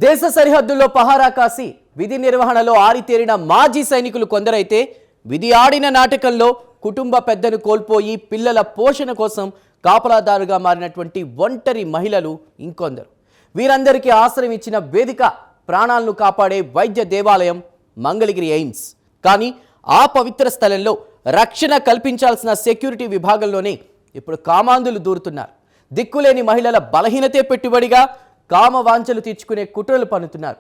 దేశ సరిహద్దుల్లో పహారా కాసి విధి నిర్వహణలో ఆరితేరిన మాజీ సైనికులు కొందరైతే విధి ఆడిన నాటకంలో కుటుంబ పెద్దను కోల్పోయి పిల్లల పోషణ కోసం కాపలాదారుగా మారినటువంటి ఒంటరి మహిళలు ఇంకొందరు. వీరందరికీ ఆశ్రయం ఇచ్చిన వేదిక ప్రాణాలను కాపాడే వైద్య దేవాలయం మంగళగిరి ఎయిమ్స్. కానీ ఆ పవిత్ర స్థలంలో రక్షణ కల్పించాల్సిన సెక్యూరిటీ విభాగంలోనే ఇప్పుడు కామాంధులు దూరుతున్నారు. దిక్కులేని మహిళల బలహీనతే పెట్టుబడిగా కామవాంఛలు తీర్చుకునే కుట్రలు పన్నుతున్నారు.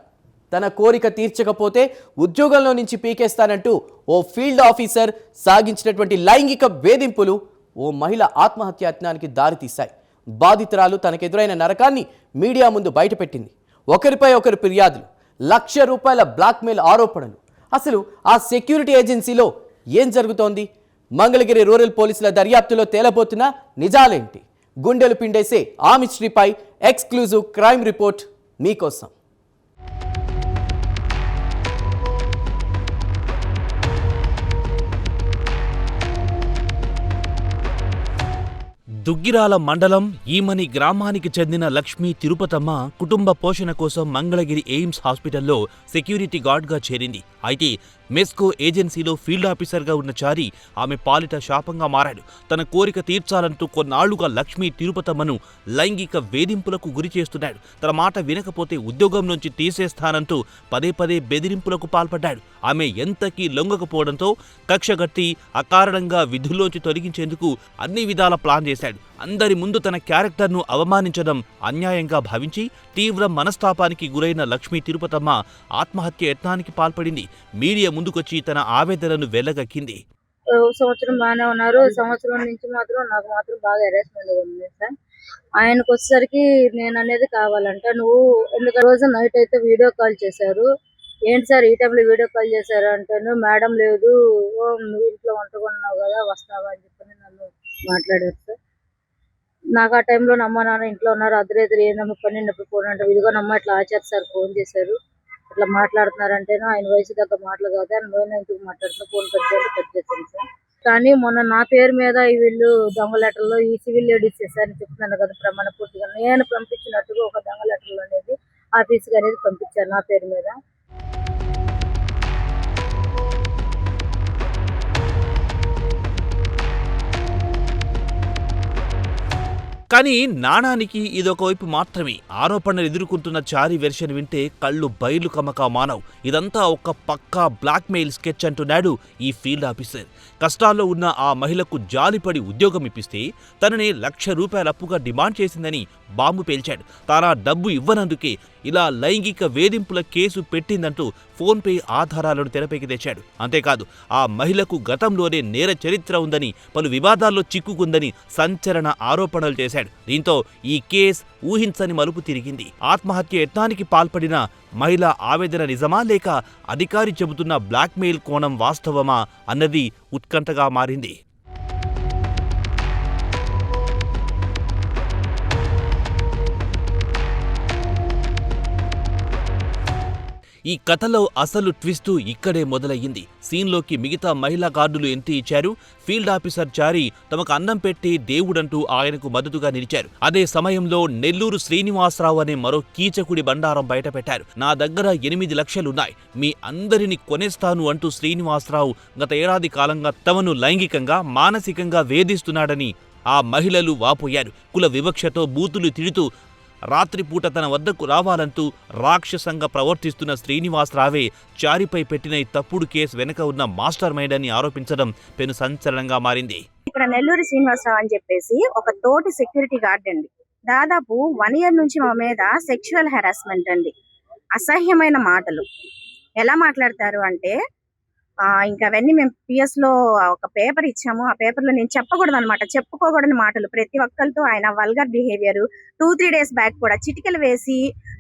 తన కోరిక తీర్చకపోతే ఉద్యోగంలో నుంచి పీకేస్తానంటూ ఓ ఫీల్డ్ ఆఫీసర్ సాగించినటువంటి లైంగిక వేధింపులు ఓ మహిళ ఆత్మహత్యాయత్నానికి దారితీశాయి. బాధితురాలు తనకెదురైన నరకాన్ని మీడియా ముందు బయటపెట్టింది. ఒకరిపై ఒకరు ఫిర్యాదులు, ₹1,00,000 బ్లాక్మెయిల్ ఆరోపణలు. అసలు ఆ సెక్యూరిటీ ఏజెన్సీలో ఏం జరుగుతోంది? మంగళగిరి రూరల్ పోలీసుల దర్యాప్తులో తేలబోతున్న నిజాలేంటి? గుండెలు పిండేసే ఆ మిస్టరీపై ఎక్స్క్లూజివ్ క్రైమ్ రిపోర్ట్ మీకోసం. దుగ్గిరాల మండలం ఈమని గ్రామానికి చెందిన లక్ష్మీ తిరుపతమ్మ కుటుంబ పోషణ కోసం మంగళగిరి ఎయిమ్స్ హాస్పిటల్లో సెక్యూరిటీ గార్డ్గా చేరింది. అయితే మెస్కో ఏజెన్సీలో ఫీల్డ్ ఆఫీసర్గా ఉన్న చారి ఆమె పాలిట శాపంగా మారాడు. తన కోరిక తీర్చాలంటూ కొన్నాళ్లుగా లక్ష్మీ తిరుపతమ్మను లైంగిక వేధింపులకు గురి చేస్తున్నాడు. తన మాట వినకపోతే ఉద్యోగం నుంచి తీసేస్తానంటూ పదే పదే బెదిరింపులకు పాల్పడ్డాడు. ఆమె ఎంతకీ లొంగకపోవడంతో కక్షగట్టి అకారణంగా విధుల్లోంచి తొలగించేందుకు అన్ని విధాల ప్లాన్ చేశాడు. అందరి ముందు తన క్యారెక్టర్ను అవమానించడం అన్యాయంగా భావించి తీవ్ర మనస్తాపానికి గురైన లక్ష్మీ తిరుపతమ్మ ఆత్మహత్య యత్నానికి పాల్పడింది. మీడియా ముందుకొచ్చి తన ఆవేదనను వెళ్లగక్కింది. సంవత్సరం బాగానే ఉన్నారు. సంవత్సరం నుంచి నాకు మాత్రం బాగా హెరాస్మెంట్ ఉంది సార్. ఆయనకు వచ్చేసరికి నేను అనేది కావాలంట. నువ్వు ఎందుకు రోజు నైట్ అయితే వీడియో కాల్ చేశారు, ఏంటి సార్ ఈ టైంలో వీడియో కాల్ చేశారు అంటాను. మేడం లేదు, నువ్వు ఇంట్లో వండుకున్నావు కదా వస్తావా అని చెప్పని నన్ను మాట్లాడారు సార్. నాకు ఆ టైంలో అమ్మ నాన్న ఇంట్లో ఉన్నారు. అర్ధరాత్రి ఏందమ్మా పన్నెండప్పుడు ఫోన్ అంటే ఇదిగో నమ్మ ఇట్లా ఆచార్య సార్ ఫోన్ చేశారు, ఇట్లా మాట్లాడుతున్నారంటేనో ఆయన వయసు దగ్గర మాటలు కాదు అని నేను ఎందుకు మాట్లాడుతున్నా, ఫోన్ కట్ చేశాను సార్. కానీ మొన్న నా పేరు మీద వీళ్ళు దొంగ లెటర్లో ఈ సివిల్ లేడీస్ చేశారని చెప్తున్నాను కదా ప్రమాణ పూర్తిగా. నేను పంపించినట్టుగా ఒక దొంగ లెటర్లు అనేది ఆఫీస్కి అనేది పంపించారు నా పేరు మీద. కానీ నాణానికి ఇదొక వైపు మాత్రమే. ఆరోపణలు ఎదుర్కొంటున్న చారి వెర్షన్ వింటే కళ్ళు బయలు కమక మానవ్. ఇదంతా ఒక పక్కా బ్లాక్మెయిల్ స్కెచ్ అంటున్నాడు ఈ ఫీల్డ్ ఆఫీసర్. కష్టాల్లో ఉన్న ఆ మహిళకు జాలిపడి ఉద్యోగం ఇప్పిస్తే తనని ₹1,00,000 అప్పుగా డిమాండ్ చేసిందని బాంబు పేల్చాడు. తానా డబ్బు ఇవ్వనందుకే ఇలా లైంగిక వేధింపుల కేసు పెట్టిందంటూ ఫోన్పే ఆధారాలను తెరపైకి తెచ్చాడు. అంతేకాదు ఆ మహిళకు గతంలోనే నేర చరిత్ర ఉందని, పలు వివాదాల్లో చిక్కుకుందని సంచలన ఆరోపణలు చేశాడు. దీంతో ఈ కేసు ఊహించని మలుపు తిరిగింది. ఆత్మహత్య యత్నానికి పాల్పడిన మహిళ ఆవేదన నిజమా లేక అధికారి చెబుతున్న బ్లాక్మెయిల్ కోణం వాస్తవమా అన్నది ఉత్కంఠగా మారింది. ఈ కథలో అసలు ట్విస్టు ఇక్కడే మొదలయ్యింది. సీన్లోకి మిగతా మహిళా గార్డులు ఎంట్రీ ఇచ్చారు. ఫీల్డ్ ఆఫీసర్ చారి తమకు అన్నం పెట్టి దేవుడంటూ ఆయనకు మద్దతుగా నిలిచారు. అదే సమయంలో నెల్లూరు శ్రీనివాసరావు అనే మరో కీచకుడి బండారం బయటపెట్టారు. నా దగ్గర 8 లక్షలున్నాయి, మీ అందరినీ కొనేస్తాను అంటూ శ్రీనివాసరావు గత ఏడాది కాలంగా తమను లైంగికంగా మానసికంగా వేధిస్తున్నాడని ఆ మహిళలు వాపోయారు. కుల వివక్షతో బూతులు తిడుతూ రాత్రిపూట తన వద్దకు రావాలంటూ రాక్షసంగా ప్రవర్తిస్తున్న శ్రీనివాసరావే చారిపై పెట్టిన ఈ తప్పుడు కేసు వెనుక ఉన్న మాస్టర్ మైండ్ అని ఆరోపించడం పెను సంచలనంగా మారింది. ఇక్కడ నెల్లూరు శ్రీనివాసరావు అని చెప్పేసి ఒక తోటి సెక్యూరిటీ గార్డ్ అండి. దాదాపు 1 year నుంచి మా మీద సెక్షువల్ హెరాస్మెంట్ అండి. అసహ్యమైన మాటలు ఎలా మాట్లాడతారు అంటే ఇంకా అవన్నీ మేము PS లో ఒక పేపర్ ఇచ్చాము. ఆ పేపర్ లో నేను చెప్పకూడదు అనమాట, చెప్పుకోకూడని మాటలు ప్రతి ఒక్కరితో. ఆయన వల్గర్ బిహేవియర్. 2-3 days బ్యాక్ కూడా చిటికలు వేసి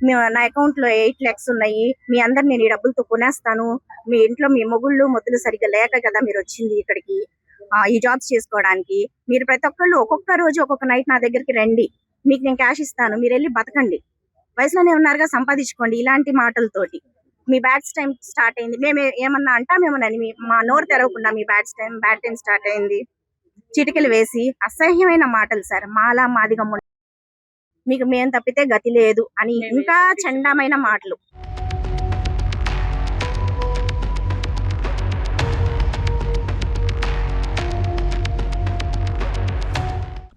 నా అకౌంట్ లో 8 lakhs ఉన్నాయి, మీ అందరు నేను ఈ డబ్బులతో కొనేస్తాను, మీ ఇంట్లో మీ మొగుళ్ళు మొద్దులు సరిగ్గా లేక కదా మీరు వచ్చింది ఇక్కడికి ఈ జాబ్స్ చేసుకోవడానికి, మీరు ప్రతి ఒక్కళ్ళు ఒక్కొక్క రోజు ఒక్కొక్క నైట్ నా దగ్గరికి రండి, మీకు నేను క్యాష్ ఇస్తాను, మీరు వెళ్ళి బతకండి, వయసులోనే ఉన్నారుగా సంపాదించుకోండి, ఇలాంటి మాటలతోటి మీ బ్యాడ్ టైం స్టార్ట్ అయింది. మేము ఏమన్నా అంటామేమోనని మా నోరు తెరవకుండా మీ బ్యాడ్ టైం స్టార్ట్ అయింది. చిటికలు వేసి అసహ్యమైన మాటలు సార్. మాలా మాదిగమ్మ మీకు మేము తప్పితే గతి లేదు అని ఇంకా చండమైన మాటలు.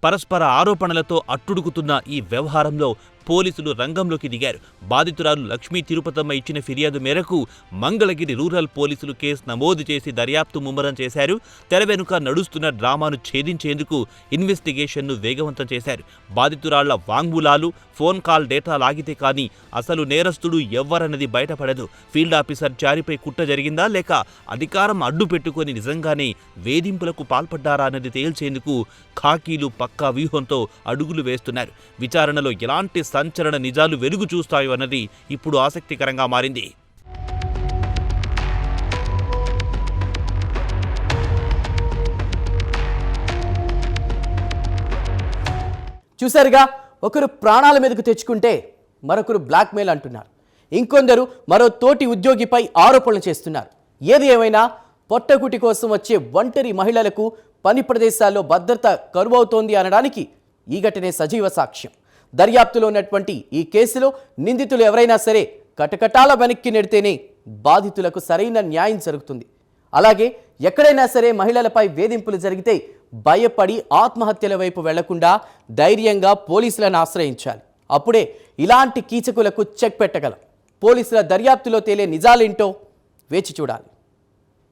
పరస్పర ఆరోపణలతో అట్టుడుకుతున్న ఈ వ్యవహారంలో పోలీసులు రంగంలోకి దిగారు. బాధితురాలు లక్ష్మీ తిరుపతమ్మ ఇచ్చిన ఫిర్యాదు మేరకు మంగళగిరి రూరల్ పోలీసులు కేసు నమోదు చేసి దర్యాప్తు ముమ్మరం చేశారు. తెర వెనుక నడుస్తున్న డ్రామాను ఛేదించేందుకు ఇన్వెస్టిగేషన్ను వేగవంతం చేశారు. బాధితురాళ్ల వాంగ్మూలాలు, ఫోన్ కాల్ డేటా లాగితే కానీ అసలు నేరస్తుడు ఎవ్వరన్నది బయటపడదు. ఫీల్డ్ ఆఫీసర్ చారిపై కుట్ర జరిగిందా లేక అధికారం అడ్డు పెట్టుకుని నిజంగానే వేధింపులకు పాల్పడ్డారా అన్నది తేల్చేందుకు ఖాకీలు పక్కా వ్యూహంతో అడుగులు వేస్తున్నారు. విచారణలో ఎలాంటి సంచలన నిజాలు వెలుగు చూస్తాయో అన్నది ఇప్పుడు ఆసక్తికరంగా మారింది. చూశారుగా, ఒకరు ప్రాణాల మీదకు తెచ్చుకుంటే మరొకరు బ్లాక్మెయిల్ అంటున్నారు. ఇంకొందరు మరో తోటి ఉద్యోగిపై ఆరోపణలు చేస్తున్నారు. ఏది ఏమైనా పొట్టకుటి కోసం వచ్చే ఒంటరి మహిళలకు పని ప్రదేశాల్లో భద్రత కరువవుతోంది అనడానికి ఈ ఘటనే సజీవ సాక్ష్యం. దర్యాప్తులో ఉన్నటువంటి ఈ కేసులో నిందితులు ఎవరైనా సరే కటకటాల వెనక్కి నెడితేనే బాధితులకు సరైన న్యాయం జరుగుతుంది. అలాగే ఎక్కడైనా సరే మహిళలపై వేధింపులు జరిగితే భయపడి ఆత్మహత్యల వైపు వెళ్లకుండా ధైర్యంగా పోలీసులను ఆశ్రయించాలి. అప్పుడే ఇలాంటి కీచకులకు చెక్ పెట్టగలం. పోలీసుల దర్యాప్తులో తేలే నిజాలేంటో వేచి చూడాలి.